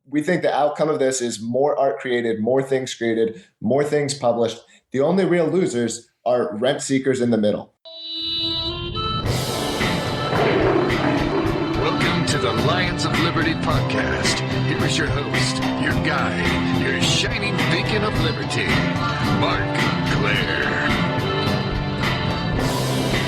We think the outcome of this is more art created, more things created, more things published. The only real losers are rent seekers in the middle. Welcome to the Lions of Liberty podcast. Here is your host, your guide, your shining beacon of liberty, Marc Clair.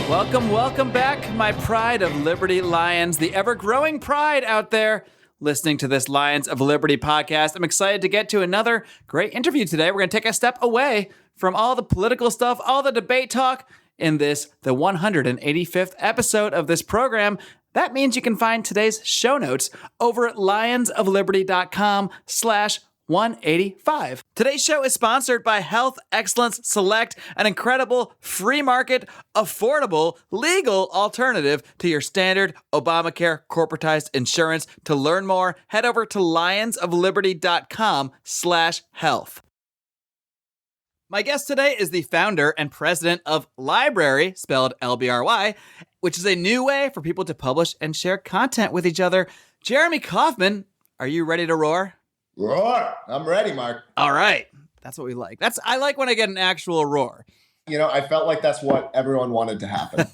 Welcome back, my pride of Liberty Lions, the ever-growing pride out there listening to this Lions of Liberty podcast. I'm excited to get to another great interview today. We're going to take a step away from all the political stuff, all the debate talk in this, the 185th episode of this program. That means you can find today's show notes over at lionsofliberty.com/185. Today's show is sponsored by Health Excellence Select, an incredible free market, affordable, legal alternative to your standard Obamacare corporatized insurance. To learn more, head over to lionsofliberty.com/health. My guest today is the founder and president of LBRY, spelled LBRY, which is a new way for people to publish and share content with each other. Jeremy Kaufman, are you ready to roar? Roar! I'm ready, Mark. All right. That's what we like. I like when I get an actual roar. You know, I felt like that's what everyone wanted to happen.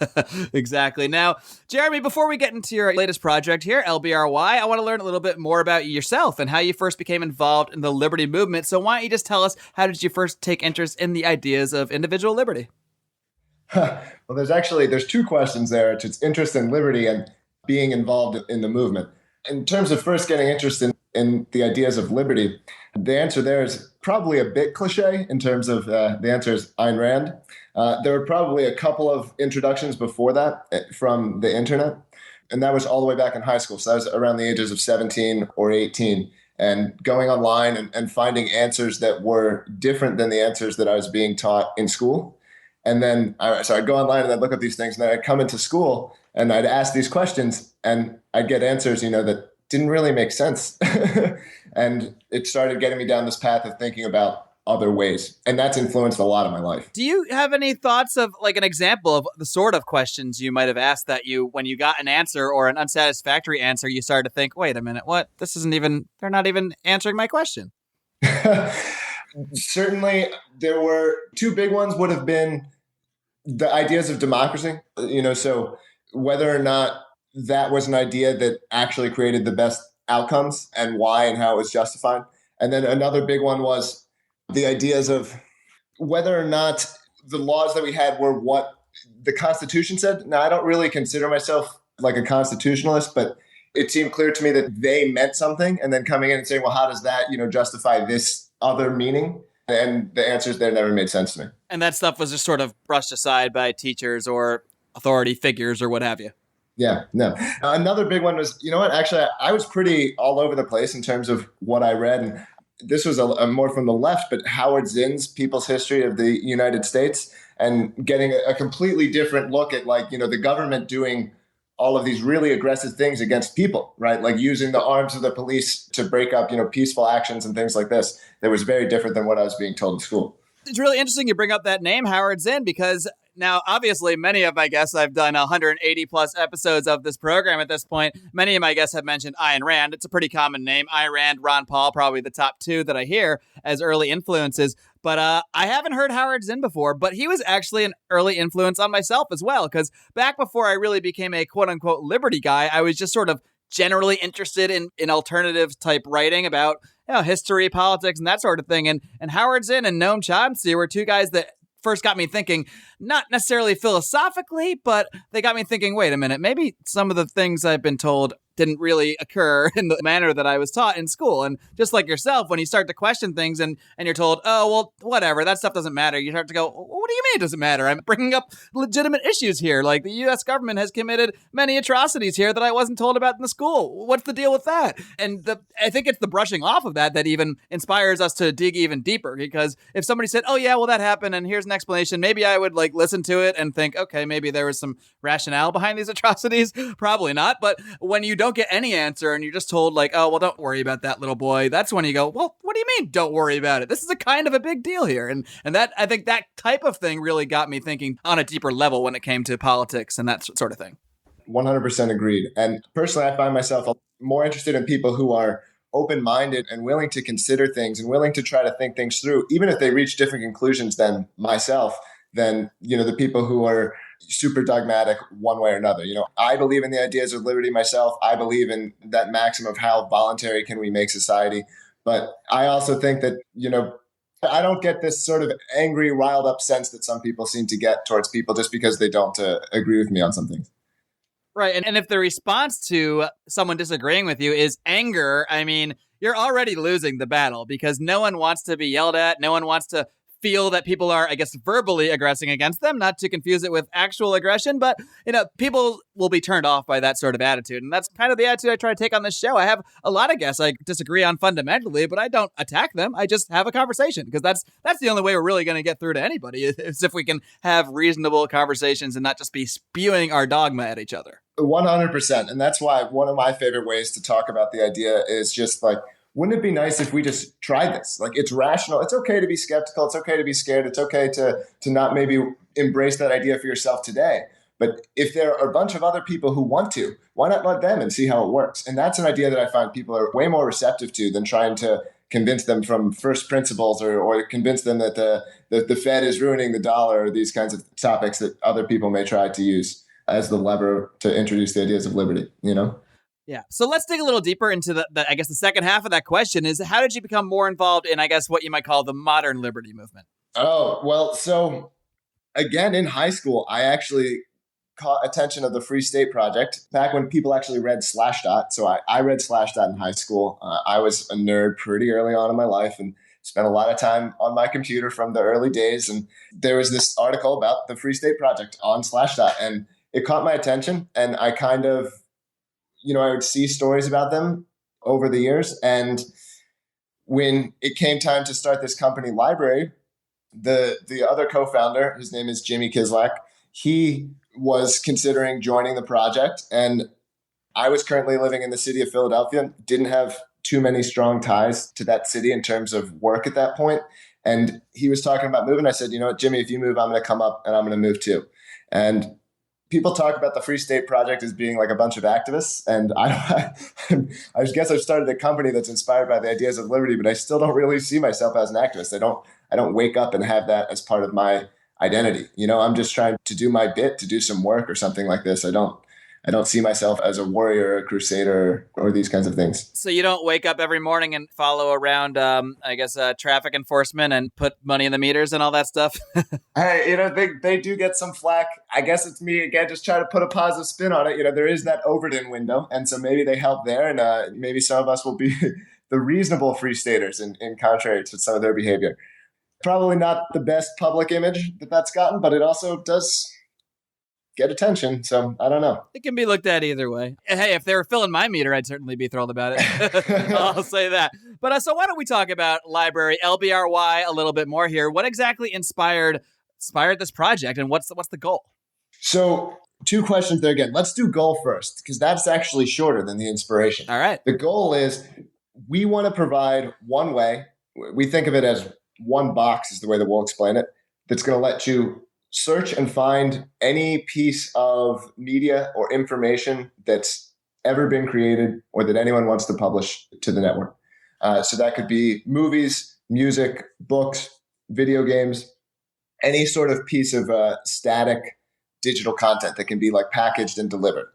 Exactly. Now, Jeremy, before we get into your latest project here, LBRY, I want to learn a little bit more about yourself and how you first became involved in the liberty movement. So why don't you just tell us, how did you first take interest in the ideas of individual liberty? Well, there's two questions there. It's interest in liberty and being involved in the movement. In terms of first getting interested in the ideas of liberty, the answer there is probably a bit cliche in terms of the answer is Ayn Rand. There were probably a couple of introductions before that from the internet, and that was all the way back in high school. So that was around the ages of 17 or 18, and going online and finding answers that were different than the answers that I was being taught in school. And then I'd go online and I'd look up these things, and then I'd come into school and I'd ask these questions and I'd get answers, that didn't really make sense. And it started getting me down this path of thinking about other ways. And that's influenced a lot of my life. Do you have any thoughts of like an example of the sort of questions you might have asked that when you got an answer or an unsatisfactory answer, you started to think, wait a minute, what? They're not even answering my question. Certainly, there were two big ones would have been the ideas of democracy, so whether or not that was an idea that actually created the best outcomes and why and how it was justified. And then another big one was the ideas of whether or not the laws that we had were what the Constitution said. Now, I don't really consider myself like a constitutionalist, but it seemed clear to me that they meant something, and then coming in and saying, well, how does that, justify this other meaning? And the answers there never made sense to me. And that stuff was just sort of brushed aside by teachers or authority figures or what have you. Yeah, no. Another big one was, actually, I was pretty all over the place in terms of what I read. And this was a more from the left, but Howard Zinn's People's History of the United States, and getting a completely different look at the government doing all of these really aggressive things against people, right? Like using the arms of the police to break up, peaceful actions and things like this. That was very different than what I was being told in school. It's really interesting you bring up that name, Howard Zinn, because now, obviously, many of my guests, I've done 180 plus episodes of this program at this point. Many of my guests have mentioned Ayn Rand. It's a pretty common name. Ayn Rand, Ron Paul, probably the top two that I hear as early influences. But I haven't heard Howard Zinn before, but he was actually an early influence on myself as well. Because back before I really became a quote unquote liberty guy, I was just sort of generally interested in alternative type writing about history, politics, and that sort of thing. And Howard Zinn and Noam Chomsky were two guys that first got me thinking, not necessarily philosophically, but they got me thinking, wait a minute, maybe some of the things I've been told didn't really occur in the manner that I was taught in school. And just like yourself, when you start to question things and you're told, oh, well, whatever, that stuff doesn't matter. You start to go, well, what do you mean it doesn't matter? I'm bringing up legitimate issues here. Like the U.S. government has committed many atrocities here that I wasn't told about in the school. What's the deal with that? And I think it's the brushing off of that even inspires us to dig even deeper. Because if somebody said, oh, yeah, well, that happened and here's an explanation, maybe I would listen to it and think, okay, maybe there was some rationale behind these atrocities. Probably not. But when you don't get any answer and you're just told oh, well, don't worry about that, little boy, that's when you go, well, what do you mean don't worry about it? This is a kind of a big deal here. And that, I think that type of thing really got me thinking on a deeper level when it came to politics and that sort of thing. 100% agreed. And personally, I find myself more interested in people who are open-minded and willing to consider things and willing to try to think things through, even if they reach different conclusions than myself, than, the people who are super dogmatic one way or another. I believe in the ideas of liberty myself. I believe in that maxim of how voluntary can we make society. But I also think that, I don't get this sort of angry, riled up sense that some people seem to get towards people just because they don't agree with me on some things. Right. And if the response to someone disagreeing with you is anger, I mean, you're already losing the battle because no one wants to be yelled at. No one wants to feel that people are, I guess, verbally aggressing against them, not to confuse it with actual aggression. But, people will be turned off by that sort of attitude. And that's kind of the attitude I try to take on this show. I have a lot of guests I disagree on fundamentally, but I don't attack them. I just have a conversation because that's the only way we're really going to get through to anybody is if we can have reasonable conversations and not just be spewing our dogma at each other. 100%. And that's why one of my favorite ways to talk about the idea is just like, wouldn't it be nice if we just tried this? Like, it's rational. It's okay to be skeptical. It's okay to be scared. It's okay to not maybe embrace that idea for yourself today. But if there are a bunch of other people who want to, why not let them and see how it works? And that's an idea that I find people are way more receptive to than trying to convince them from first principles or convince them that the Fed is ruining the dollar or these kinds of topics that other people may try to use as the lever to introduce the ideas of liberty, Yeah. So let's dig a little deeper into the I guess the second half of that question is, how did you become more involved in, I guess, what you might call the modern liberty movement? Oh, well, so again, in high school, I actually caught attention of the Free State Project back when people actually read Slashdot. So I read Slashdot in high school. I was a nerd pretty early on in my life and spent a lot of time on my computer from the early days. And there was this article about the Free State Project on Slashdot, and it caught my attention. And I kind of, I would see stories about them over the years. And when it came time to start this company, LBRY, the other co-founder, his name is Jimmy Kislak, he was considering joining the project. And I was currently living in the city of Philadelphia, didn't have too many strong ties to that city in terms of work at that point. And he was talking about moving. I said, you know what, Jimmy, if you move, I'm going to come up and I'm going to move too. And people talk about the Free State Project as being like a bunch of activists. And I guess I've started a company that's inspired by the ideas of liberty, but I still don't really see myself as an activist. I don't wake up and have that as part of my identity. I'm just trying to do my bit, to do some work or something like this. I don't see myself as a warrior, a crusader, or these kinds of things. So you don't wake up every morning and follow around, traffic enforcement and put money in the meters and all that stuff? Hey, they do get some flack. I guess it's me, again, just trying to put a positive spin on it. There is that Overton window, and so maybe they help there, and maybe some of us will be the reasonable free staters in contrary to some of their behavior. Probably not the best public image that's gotten, but it also does get attention. So I don't know. It can be looked at either way. Hey, if they were filling my meter, I'd certainly be thrilled about it. I'll say that. But so why don't we talk about LBRY, LBRY a little bit more here? What exactly inspired this project, and what's the goal? So 2 questions there again. Let's do goal first, because that's actually shorter than the inspiration. All right. The goal is we want to provide one way. We think of it as one box is the way that we'll explain it. That's going to let you search and find any piece of media or information that's ever been created or that anyone wants to publish to the network. So that could be movies, music, books, video games, any sort of piece of static digital content that can be like packaged and delivered.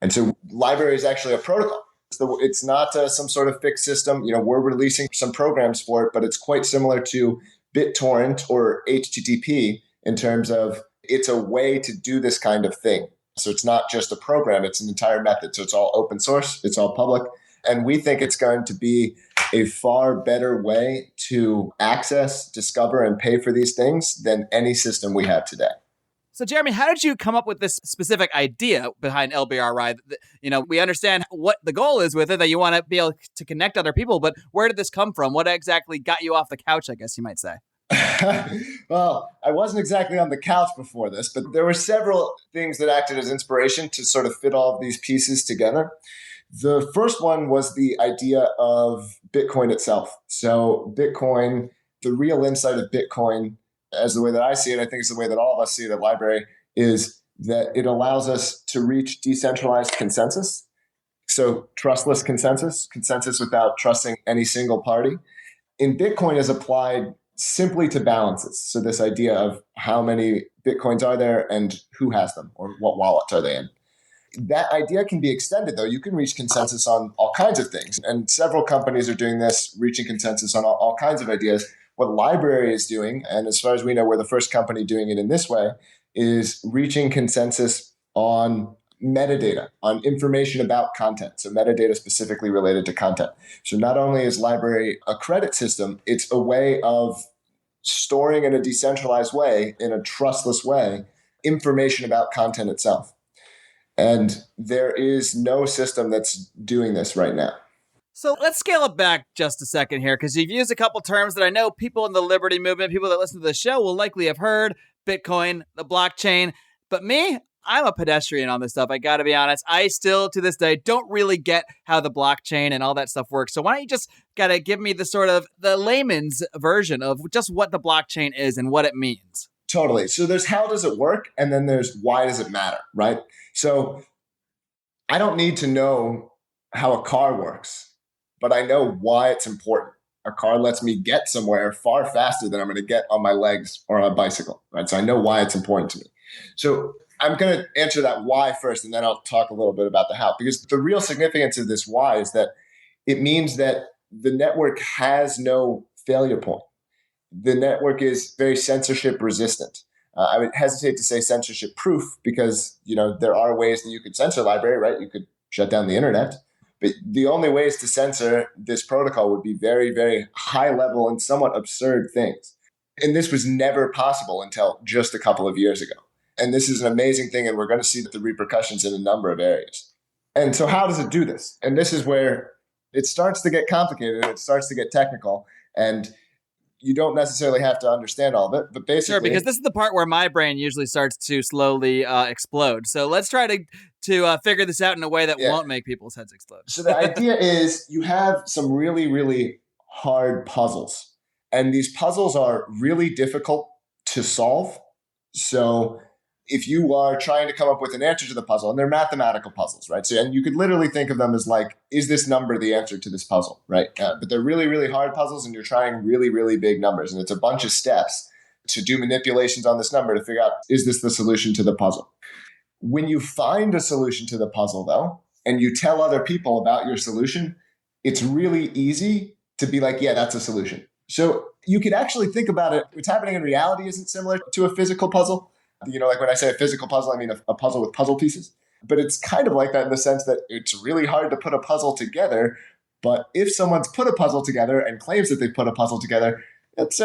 And so LBRY is actually a protocol. It's not some sort of fixed system. We're releasing some programs for it, but it's quite similar to BitTorrent or HTTP in terms of it's a way to do this kind of thing. So it's not just a program, it's an entire method. So it's all open source, it's all public. And we think it's going to be a far better way to access, discover, and pay for these things than any system we have today. So, Jeremy, how did you come up with this specific idea behind LBRY? We understand what the goal is with it, that you want to be able to connect other people, but where did this come from? What exactly got you off the couch, I guess you might say? Well, I wasn't exactly on the couch before this, but there were several things that acted as inspiration to sort of fit all of these pieces together. The first one was the idea of Bitcoin itself. So Bitcoin, the real insight of Bitcoin, as the way that I see it, I think it's the way that all of us see it at LBRY, is that it allows us to reach decentralized consensus So trustless consensus without trusting any single party. In Bitcoin is applied simply to balances. So this idea of how many Bitcoins are there and who has them or what wallets are they in. That idea can be extended, though. You can reach consensus on all kinds of things. And several companies are doing this, reaching consensus on all kinds of ideas. What LBRY is doing, and as far as we know, we're the first company doing it in this way, is reaching consensus on metadata, on information about content. So metadata specifically related to content. So not only is LBRY a credit system, it's a way of storing in a decentralized way, in a trustless way, information about content itself. And there is no system that's doing this right now. So let's scale it back just a second here, because you've used a couple terms that I know people in the liberty movement, people that listen to the show will likely have heard: Bitcoin, the blockchain. But me, I'm a pedestrian on this stuff. I got to be honest. I still, to this day, don't really get how the blockchain and all that stuff works. So why don't you just got to give me the sort of the layman's version of just what the blockchain is and what it means? Totally. So there's how does it work? And then there's why does it matter, right? So I don't need to know how a car works, but I know why it's important. A car lets me get somewhere far faster than I'm going to get on my legs or on a bicycle, right? So I know why it's important to me. So I'm going to answer that why first, and then I'll talk a little bit about the how, because the real significance of this why is that it means that the network has no failure point. The network is very censorship resistant. I would hesitate to say censorship proof because, there are ways that you could censor LBRY, right? You could shut down the internet. But the only ways to censor this protocol would be very, very high level and somewhat absurd things. And this was never possible until just a couple of years ago. And this is an amazing thing, and we're going to see the repercussions in a number of areas. And so how does it do this? And this is where it starts to get complicated, it starts to get technical, and you don't necessarily have to understand all of it, but basically... Sure, because this is the part where my brain usually starts to slowly explode. So let's try to figure this out in a way that won't make people's heads explode. So the idea is you have some really, really hard puzzles. And these puzzles are really difficult to solve. So if you are trying to come up with an answer to the puzzle, and they're mathematical puzzles, right? So, and you could literally think of them as like, is this number the answer to this puzzle, right? But they're really, really hard puzzles, and you're trying really, really big numbers. And it's a bunch of steps to do manipulations on this number to figure out, is this the solution to the puzzle? When you find a solution to the puzzle, though, and you tell other people about your solution, it's really easy to be like, yeah, that's a solution. So you could actually think about it. What's happening in reality isn't similar to a physical puzzle. Like when I say a physical puzzle, I mean a puzzle with puzzle pieces. But it's kind of like that in the sense that it's really hard to put a puzzle together. But if someone's put a puzzle together and claims that they put a puzzle together, it's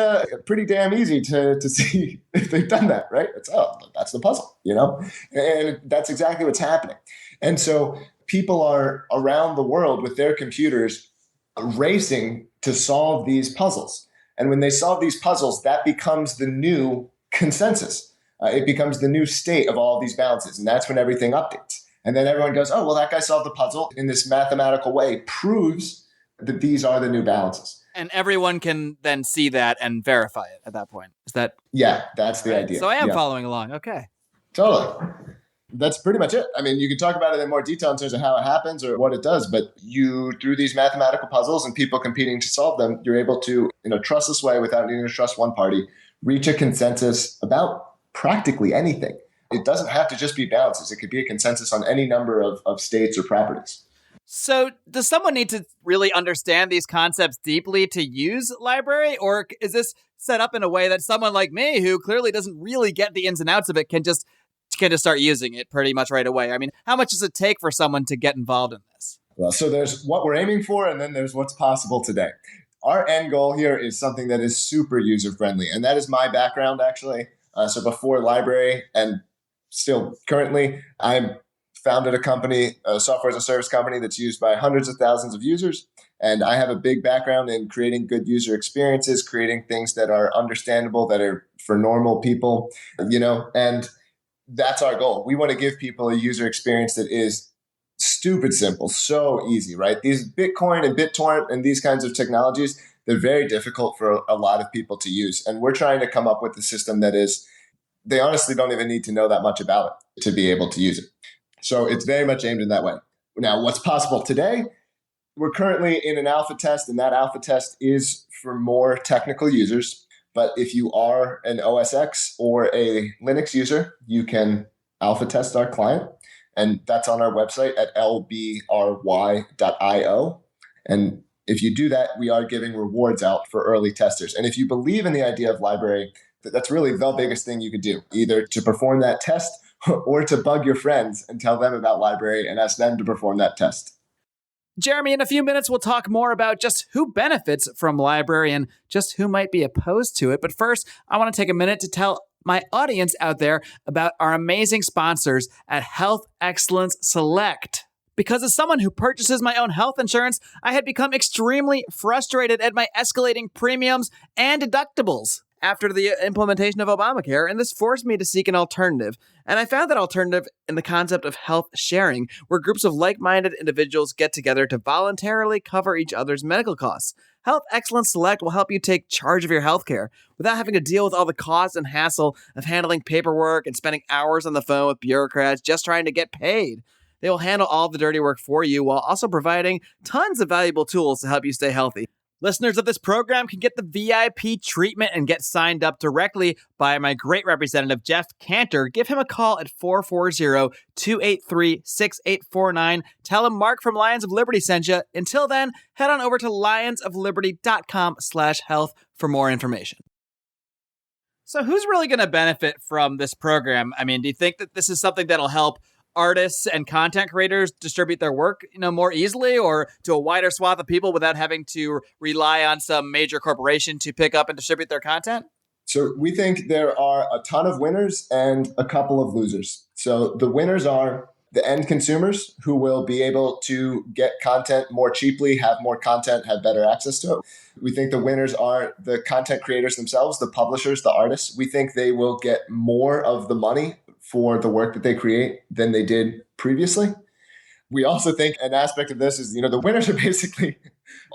pretty damn easy to see if they've done that, right? That's the puzzle, And that's exactly what's happening. And so people are around the world with their computers racing to solve these puzzles. And when they solve these puzzles, that becomes the new consensus. It becomes the new state of all of these balances. And that's when everything updates. And then everyone goes, oh, well, that guy solved the puzzle in this mathematical way, proves that these are the new balances. And everyone can then see that and verify it at that point. Is that? Yeah, that's the idea. So I am following along. Okay. Totally. That's pretty much it. I mean, you can talk about it in more detail in terms of how it happens or what it does, but through these mathematical puzzles and people competing to solve them, you're able to, in a trustless way, without needing to trust one party, reach a consensus about practically anything. It doesn't have to just be balances. It could be a consensus on any number of states or properties. So does someone need to really understand these concepts deeply to use LBRY? Or is this set up in a way that someone like me, who clearly doesn't really get the ins and outs of it, can just start using it pretty much right away? I mean, how much does it take for someone to get involved in this? Well, so there's what we're aiming for, and then there's what's possible today. Our end goal here is something that is super user-friendly, and that is my background, actually. So before LBRY and still currently, I founded a company, a software as a service company that's used by hundreds of thousands of users. And I have a big background in creating good user experiences, creating things that are understandable, that are for normal people, and that's our goal. We want to give people a user experience that is stupid simple, so easy, right? These Bitcoin and BitTorrent and these kinds of technologies, they're very difficult for a lot of people to use. And we're trying to come up with a system that they honestly don't even need to know that much about it to be able to use it. So it's very much aimed in that way. Now, what's possible today? We're currently in an alpha test, and that alpha test is for more technical users. But if you are an OS X or a Linux user, you can alpha test our client. And that's on our website at lbry.io. And if you do that, we are giving rewards out for early testers. And if you believe in the idea of library, that's really the biggest thing you could do, either to perform that test or to bug your friends and tell them about library and ask them to perform that test. Jeremy, in a few minutes, we'll talk more about just who benefits from library and just who might be opposed to it. But first, I want to take a minute to tell my audience out there about our amazing sponsors at Health Excellence Select. Because as someone who purchases my own health insurance, I had become extremely frustrated at my escalating premiums and deductibles after the implementation of Obamacare, and this forced me to seek an alternative. And I found that alternative in the concept of health sharing, where groups of like-minded individuals get together to voluntarily cover each other's medical costs. Health Excellence Select will help you take charge of your healthcare without having to deal with all the cost and hassle of handling paperwork and spending hours on the phone with bureaucrats just trying to get paid. They will handle all the dirty work for you while also providing tons of valuable tools to help you stay healthy. Listeners of this program can get the VIP treatment and get signed up directly by my great representative, Jeff Cantor. Give him a call at 440-283-6849. Tell him Marc from Lions of Liberty sent you. Until then, head on over to lionsofliberty.com/health for more information. So who's really going to benefit from this program? I mean, do you think that this is something that'll help artists and content creators distribute their work, more easily or to a wider swath of people without having to rely on some major corporation to pick up and distribute their content? So we think there are a ton of winners and a couple of losers. So the winners are the end consumers who will be able to get content more cheaply, have more content, have better access to it. We think the winners are the content creators themselves, the publishers, the artists. We think they will get more of the money for the work that they create than they did previously. We also think an aspect of this is, the winners are basically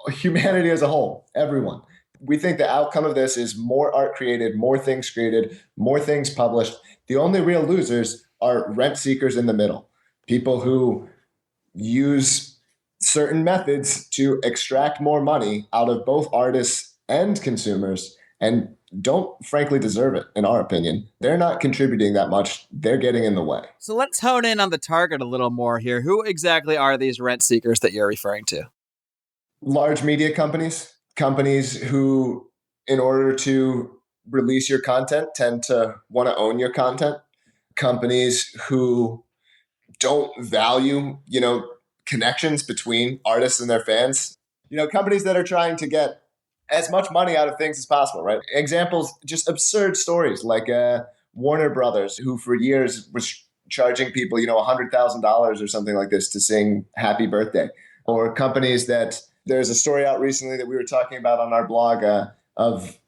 humanity as a whole, everyone. We think the outcome of this is more art created, more things published. The only real losers are rent seekers in the middle, people who use certain methods to extract more money out of both artists and consumers and don't frankly deserve it, in our opinion. They're not contributing that much. They're getting in the way. So let's hone in on the target a little more here. Who exactly are these rent seekers that you're referring to? Large media companies who, in order to release your content, tend to want to own your content. Companies who don't value, connections between artists and their fans. Companies that are trying to get as much money out of things as possible, right? Examples, just absurd stories like Warner Brothers, who for years was charging people, $100,000 or something like this to sing Happy Birthday. Or companies that, there's a story out recently that we were talking about on our blog of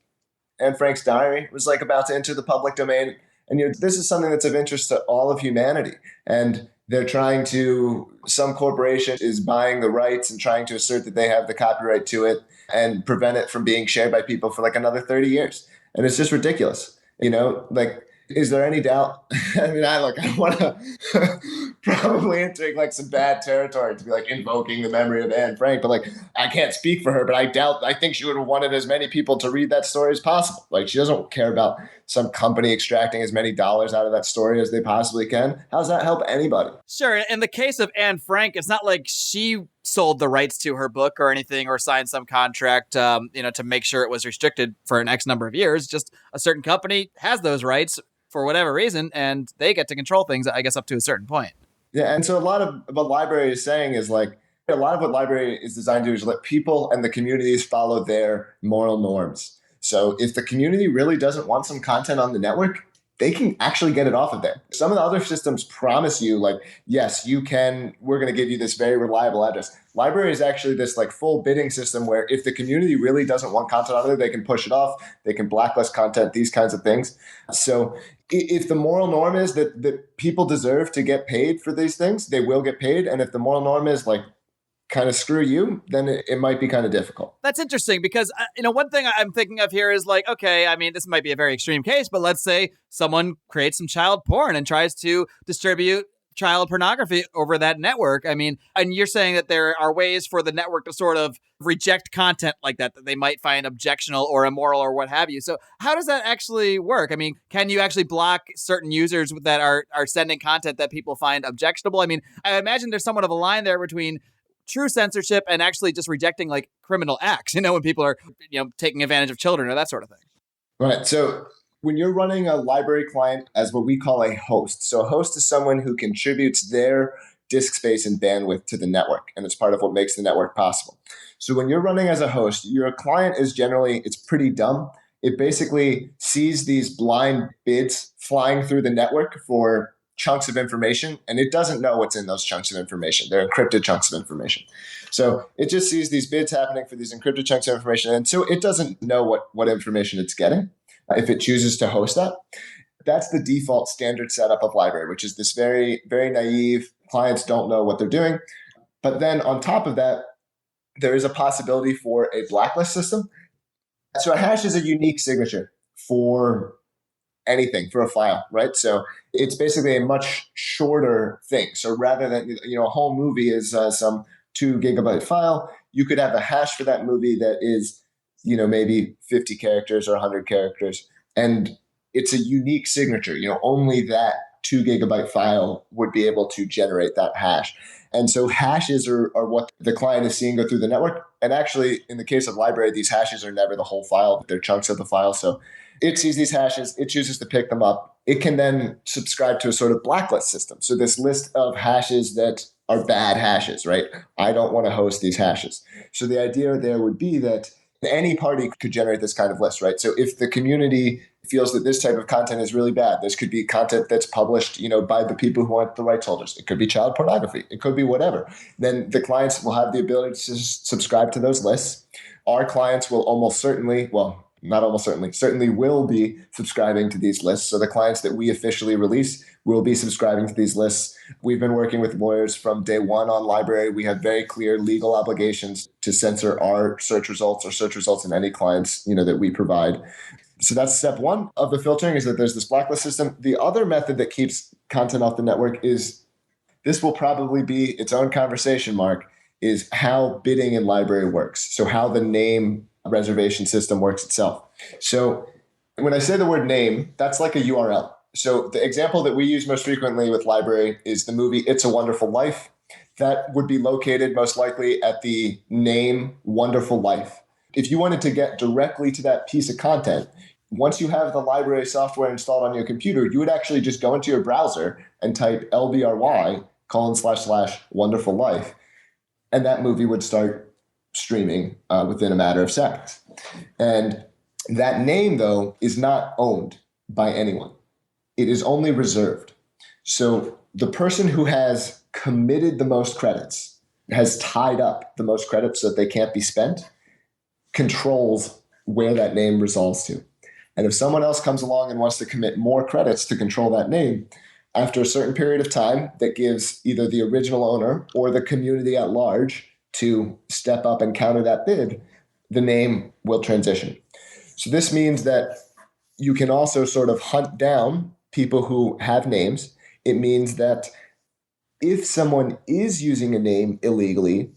Anne Frank's diary was about to enter the public domain. And this is something that's of interest to all of humanity. And they're trying to, some corporation is buying the rights and trying to assert that they have the copyright to it and prevent it from being shared by people for another 30 years. And it's just ridiculous. Is there any doubt? I mean, I want to probably enter some bad territory to be invoking the memory of Anne Frank, but I can't speak for her, but I think she would have wanted as many people to read that story as possible. She doesn't care about some company extracting as many dollars out of that story as they possibly can. How does that help anybody? Sure. In the case of Anne Frank, it's not like she sold the rights to her book or anything or signed some contract, to make sure it was restricted for an X number of years. Just a certain company has those rights for whatever reason, and they get to control things, I guess, up to a certain point. Yeah, and so a lot of what library is saying is a lot of what library is designed to do is let people and the communities follow their moral norms. So if the community really doesn't want some content on the network, they can actually get it off of there. Some of the other systems promise you, yes, you can, we're going to give you this very reliable address. Library is actually this full bidding system where if the community really doesn't want content on there, they can push it off, they can blacklist content, these kinds of things. So if the moral norm is that people deserve to get paid for these things, they will get paid. And if the moral norm is kind of screw you, then it might be kind of difficult. That's interesting because, one thing I'm thinking of here is okay, I mean, this might be a very extreme case, but let's say someone creates some child porn and tries to distribute child pornography over that network. I mean, and you're saying that there are ways for the network to sort of reject content like that they might find objectionable or immoral or what have you. So how does that actually work? I mean, can you actually block certain users that are sending content that people find objectionable? I mean, I imagine there's somewhat of a line there between true censorship and actually just rejecting like criminal acts, when people are, taking advantage of children or that sort of thing. Right. So when you're running a library client as what we call a host, so a host is someone who contributes their disk space and bandwidth to the network, and it's part of what makes the network possible. So when you're running as a host, your client is generally, it's pretty dumb. It basically sees these blind bids flying through the network for chunks of information, and it doesn't know what's in those chunks of information. They're encrypted chunks of information. So it just sees these bids happening for these encrypted chunks of information, and so it doesn't know what information it's getting if it chooses to host that. That's the default standard setup of library, which is this very, very naive, clients don't know what they're doing. But then on top of that, there is a possibility for a blacklist system. So a hash is a unique signature for anything, for a file, right? So it's basically a much shorter thing. So rather than, a whole movie is some 2 gigabyte file, you could have a hash for that movie that is, maybe 50 characters or 100 characters. And it's a unique signature. Only that 2 gigabyte file would be able to generate that hash. And so hashes are what the client is seeing go through the network. And actually, in the case of library, these hashes are never the whole file. They're chunks of the file. So it sees these hashes. It chooses to pick them up. It can then subscribe to a sort of blacklist system. So this list of hashes that are bad hashes, right? I don't want to host these hashes. So the idea there would be that any party could generate this kind of list, right? So if the community feels that this type of content is really bad, this could be content that's published, by the people who aren't the rights holders. It could be child pornography. It could be whatever. Then the clients will have the ability to subscribe to those lists. Our clients will almost certainly, well, not almost certainly will be subscribing to these lists. So the clients that we officially release will be subscribing to these lists. We've been working with lawyers from day one on library. We have very clear legal obligations to censor our search results or search results in any clients, that we provide. So that's step one of the filtering, is that there's this blacklist system. The other method that keeps content off the network is, this will probably be its own conversation, Mark, is how bidding in library works. So how the name reservation system works itself. So when I say the word name, that's like a URL. So the example that we use most frequently with library is the movie It's a Wonderful Life. That would be located most likely at the name Wonderful Life. If you wanted to get directly to that piece of content, once you have the library software installed on your computer, you would actually just go into your browser and type LBRY : Wonderful Life. And that movie would start streaming within a matter of seconds. And that name, though, is not owned by anyone. It is only reserved. So the person who has committed the most credits, has tied up the most credits so that they can't be spent, controls where that name resolves to. And if someone else comes along and wants to commit more credits to control that name, after a certain period of time that gives either the original owner or the community at large to step up and counter that bid, the name will transition. So this means that you can also sort of hunt down people who have names. It means that if someone is using a name illegally,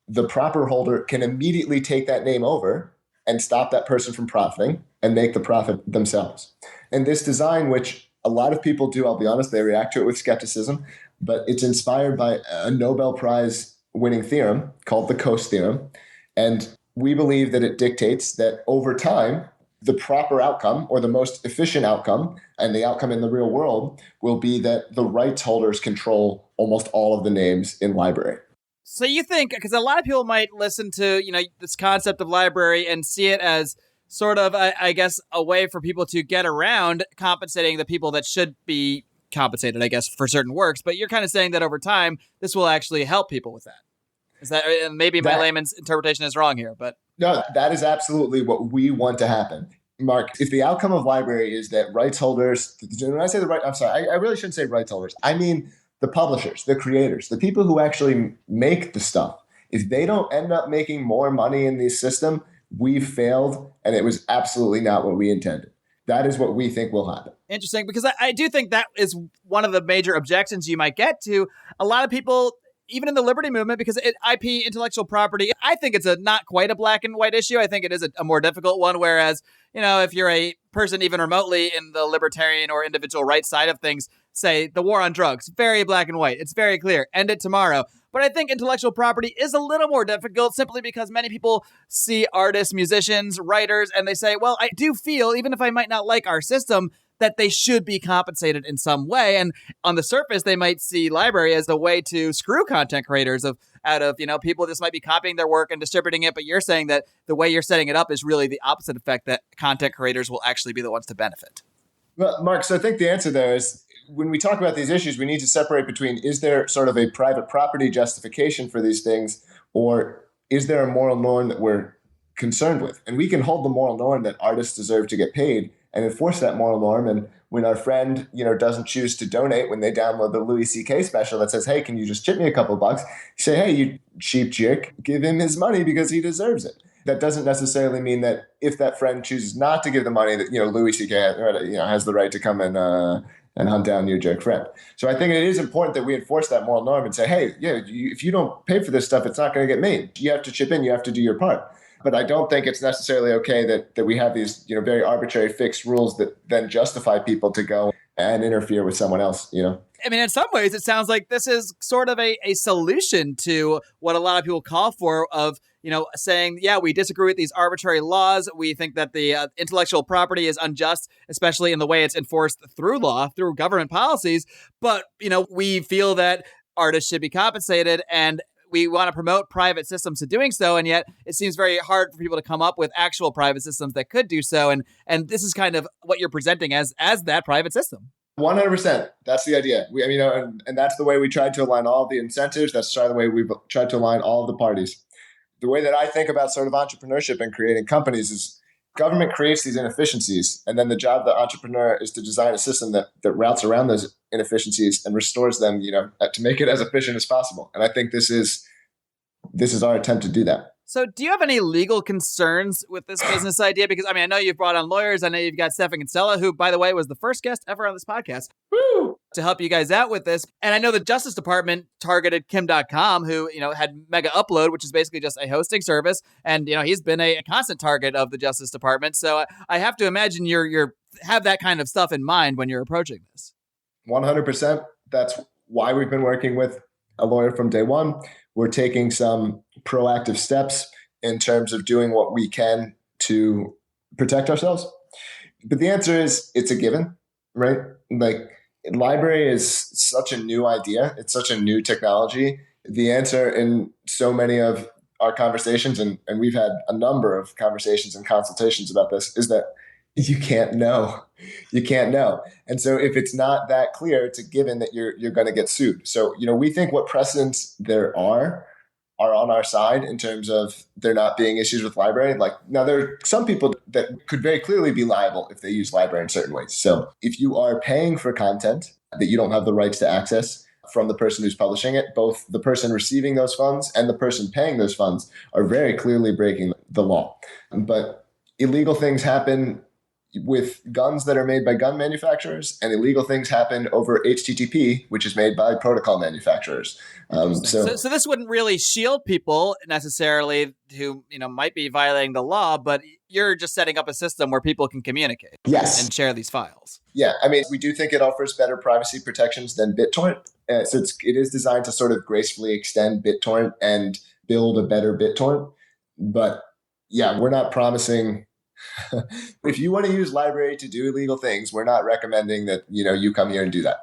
the proper holder can immediately take that name over and stop that person from profiting and make the profit themselves. And this design, which a lot of people do, I'll be honest, they react to it with skepticism, but it's inspired by a Nobel Prize winning theorem called the Coase theorem. And we believe that it dictates that over time, the proper outcome or the most efficient outcome and the outcome in the real world will be that the rights holders control almost all of the names in library. So you think, because a lot of people might listen to, this concept of library and see it as sort of, I guess, a way for people to get around compensating the people that should be compensated, I guess, for certain works. But you're kind of saying that over time, this will actually help people with that. Is that maybe my layman's interpretation is wrong here, but no, that is absolutely what we want to happen. Mark, if the outcome of library is that rights holders, when I say the right, I'm sorry, I really shouldn't say rights holders. I mean the publishers, the creators, the people who actually make the stuff. If they don't end up making more money in the system, we've failed, and it was absolutely not what we intended. That is what we think will happen. Interesting, because I do think that is one of the major objections you might get to a lot of people, even in the liberty movement, because IP, intellectual property, I think it's not quite a black and white issue. I think it is a more difficult one, whereas, if you're a person even remotely in the libertarian or individual rights side of things, say the war on drugs, very black and white. It's very clear. End it tomorrow. But I think intellectual property is a little more difficult simply because many people see artists, musicians, writers, and they say, well, I do feel, even if I might not like our system, that they should be compensated in some way. And on the surface, they might see library as a way to screw content creators out of people just might be copying their work and distributing it. But you're saying that the way you're setting it up is really the opposite effect, that content creators will actually be the ones to benefit. Well, Mark, so I think the answer there is, when we talk about these issues, we need to separate between, is there sort of a private property justification for these things, or is there a moral norm that we're concerned with? And we can hold the moral norm that artists deserve to get paid and enforce that moral norm. And when our friend, doesn't choose to donate, when they download the Louis C.K. special that says, hey, can you just chip me a couple bucks? You say, hey, you cheap jerk, give him his money because he deserves it. That doesn't necessarily mean that if that friend chooses not to give the money, that, Louis C.K. has the right to come and hunt down your jerk friend. So I think it is important that we enforce that moral norm and say, hey, if you don't pay for this stuff, it's not going to get made. You have to chip in. You have to do your part. But I don't think it's necessarily okay that we have these, very arbitrary fixed rules that then justify people to go and interfere with someone else, I mean, in some ways, it sounds like this is sort of a solution to what a lot of people call for of, saying, yeah, we disagree with these arbitrary laws. We think that the intellectual property is unjust, especially in the way it's enforced through law, through government policies. But, we feel that artists should be compensated, and we want to promote private systems to doing so. And yet it seems very hard for people to come up with actual private systems that could do so. And this is kind of what you're presenting as that private system. 100%. That's the idea. And that's the way we tried to align all of the incentives. That's the way we've tried to align all of the parties. The way that I think about sort of entrepreneurship and creating companies is government creates these inefficiencies. And then the job of the entrepreneur is to design a system that routes around those inefficiencies and restores them, to make it as efficient as possible. And I think this is our attempt to do that. So do you have any legal concerns with this business idea? Because, I know you've brought on lawyers. I know you've got Stefan Kinsella, who, by the way, was the first guest ever on this podcast. Woo! To help you guys out with this. And I know the Justice Department targeted Kim.com, who, had Mega Upload, which is basically just a hosting service. And, he's been a constant target of the Justice Department. So I have to imagine you're have that kind of stuff in mind when you're approaching this. 100%. That's why we've been working with a lawyer from day one. We're taking some proactive steps in terms of doing what we can to protect ourselves. But the answer is it's a given, right? Like, library is such a new idea. It's such a new technology. The answer in so many of our conversations, and we've had a number of conversations and consultations about this, is that you can't know. You can't know. And so if it's not that clear, it's a given that you're going to get sued. So, we think what precedents there are on our side in terms of there not being issues with library. Like, now there are some people that could very clearly be liable if they use library in certain ways. So if you are paying for content that you don't have the rights to access from the person who's publishing it, both the person receiving those funds and the person paying those funds are very clearly breaking the law. But illegal things happen with guns that are made by gun manufacturers, and illegal things happen over HTTP, which is made by protocol manufacturers. So this wouldn't really shield people necessarily who might be violating the law, but you're just setting up a system where people can communicate, yes, and share these files. Yeah, we do think it offers better privacy protections than BitTorrent. So it is designed to sort of gracefully extend BitTorrent and build a better BitTorrent. But yeah, we're not promising. If you want to use library to do illegal things, we're not recommending that, you come here and do that.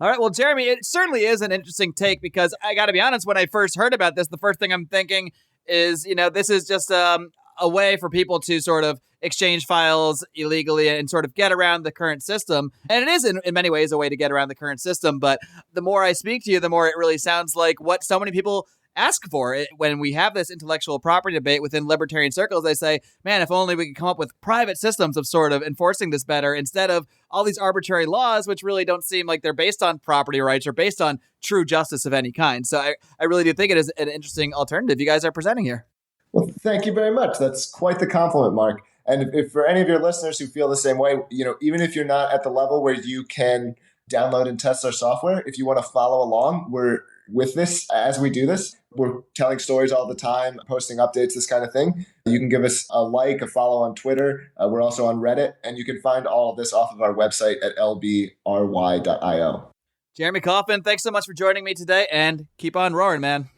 All right. Well, Jeremy, it certainly is an interesting take, because I got to be honest, when I first heard about this, the first thing I'm thinking is, this is just a way for people to sort of exchange files illegally and sort of get around the current system. And it is in many ways a way to get around the current system. But the more I speak to you, the more it really sounds like what so many people ask for it. When we have this intellectual property debate within libertarian circles, they say, man, if only we could come up with private systems of sort of enforcing this better instead of all these arbitrary laws, which really don't seem like they're based on property rights or based on true justice of any kind. So I really do think it is an interesting alternative you guys are presenting here. Well, thank you very much. That's quite the compliment, Mark. And if for any of your listeners who feel the same way, even if you're not at the level where you can download and test our software, if you want to follow along, we're with this as we do this. We're telling stories all the time, posting updates, this kind of thing. You can give us a like, a follow on Twitter. We're also on Reddit, and you can find all of this off of our website at lbry.io. Jeremy Kaufman, thanks so much for joining me today, and keep on roaring, man.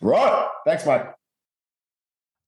Roar! Thanks, Mike.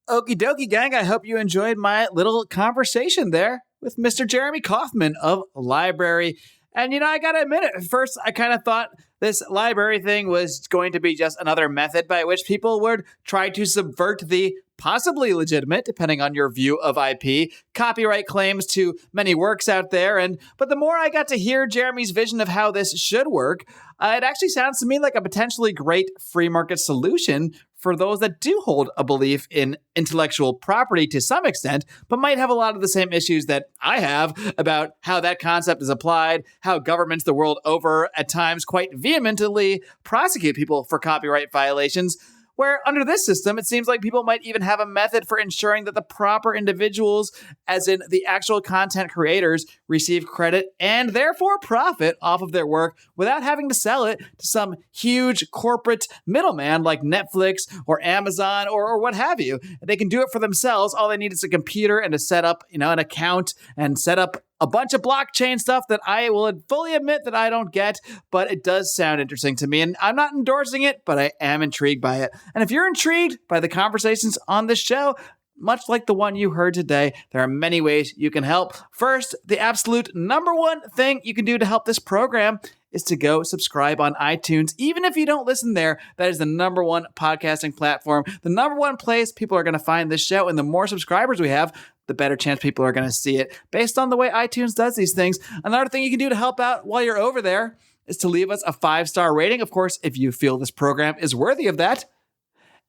Okie dokie, gang. I hope you enjoyed my little conversation there with Mr. Jeremy Kaufman of LBRY. And, I got to admit it, at first I kind of thought this LBRY thing was going to be just another method by which people would try to subvert the possibly legitimate, depending on your view of IP, copyright claims to many works out there. But the more I got to hear Jeremy's vision of how this should work, it actually sounds to me like a potentially great free market solution for those that do hold a belief in intellectual property to some extent, but might have a lot of the same issues that I have about how that concept is applied, how governments the world over at times quite vehemently prosecute people for copyright violations, where under this system, it seems like people might even have a method for ensuring that the proper individuals, as in the actual content creators, receive credit and therefore profit off of their work without having to sell it to some huge corporate middleman like Netflix or Amazon or what have you. They can do it for themselves. All they need is a computer and to set up, an account and set up a bunch of blockchain stuff that I will fully admit that I don't get, but it does sound interesting to me. And I'm not endorsing it, but I am intrigued by it. And if you're intrigued by the conversations on this show, much like the one you heard today, there are many ways you can help. First, the absolute number one thing you can do to help this program is to go subscribe on iTunes. Even if you don't listen there, that is the number one podcasting platform, the number one place people are going to find this show. And the more subscribers we have, the better chance people are going to see it based on the way iTunes does these things. Another thing you can do to help out while you're over there is to leave us a 5-star rating. Of course, if you feel this program is worthy of that,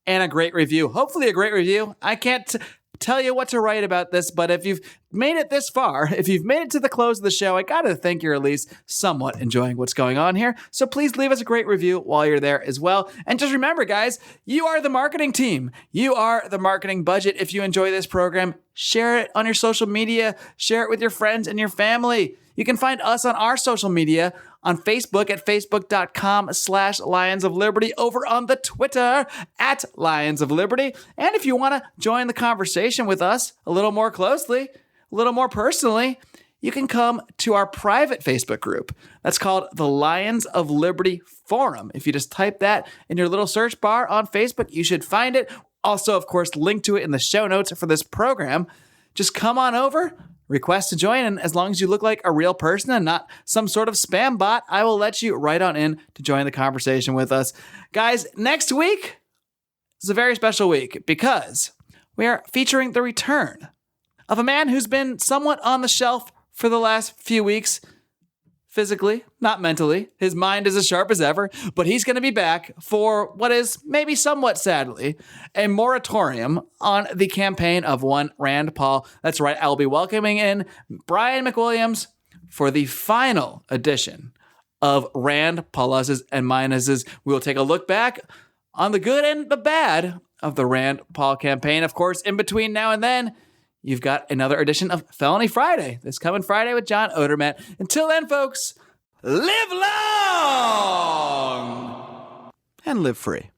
and a great review. Hopefully a great review. I can't tell you what to write about this, but if you've made it this far, if you've made it to the close of the show, I gotta think you're at least somewhat enjoying what's going on here. So please leave us a great review while you're there as well. And just remember, guys, you are the marketing team. You are the marketing budget. If you enjoy this program, share it on your social media, share it with your friends and your family. You can find us on our social media on Facebook at facebook.com/Lions of Liberty, over on the Twitter at Lions of Liberty. And if you want to join the conversation with us a little more closely, a little more personally, you can come to our private Facebook group. That's called the Lions of Liberty Forum. If you just type that in your little search bar on Facebook, you should find it. Also, of course, link to it in the show notes for this program. Just come on over, request to join, and as long as you look like a real person and not some sort of spam bot, I will let you right on in to join the conversation with us. Guys, next week is a very special week because we are featuring the return of a man who's been somewhat on the shelf for the last few weeks, physically, not mentally. His mind is as sharp as ever, but he's going to be back for what is maybe somewhat sadly a moratorium on the campaign of one Rand Paul. That's right, I'll be welcoming in Brian McWilliams for the final edition of Rand Pauluses and Minuses. We will take a look back on the good and the bad of the Rand Paul campaign. Of course, in between now and then, you've got another edition of Felony Friday this coming Friday with John Odermatt. Until then, folks, live long and live free.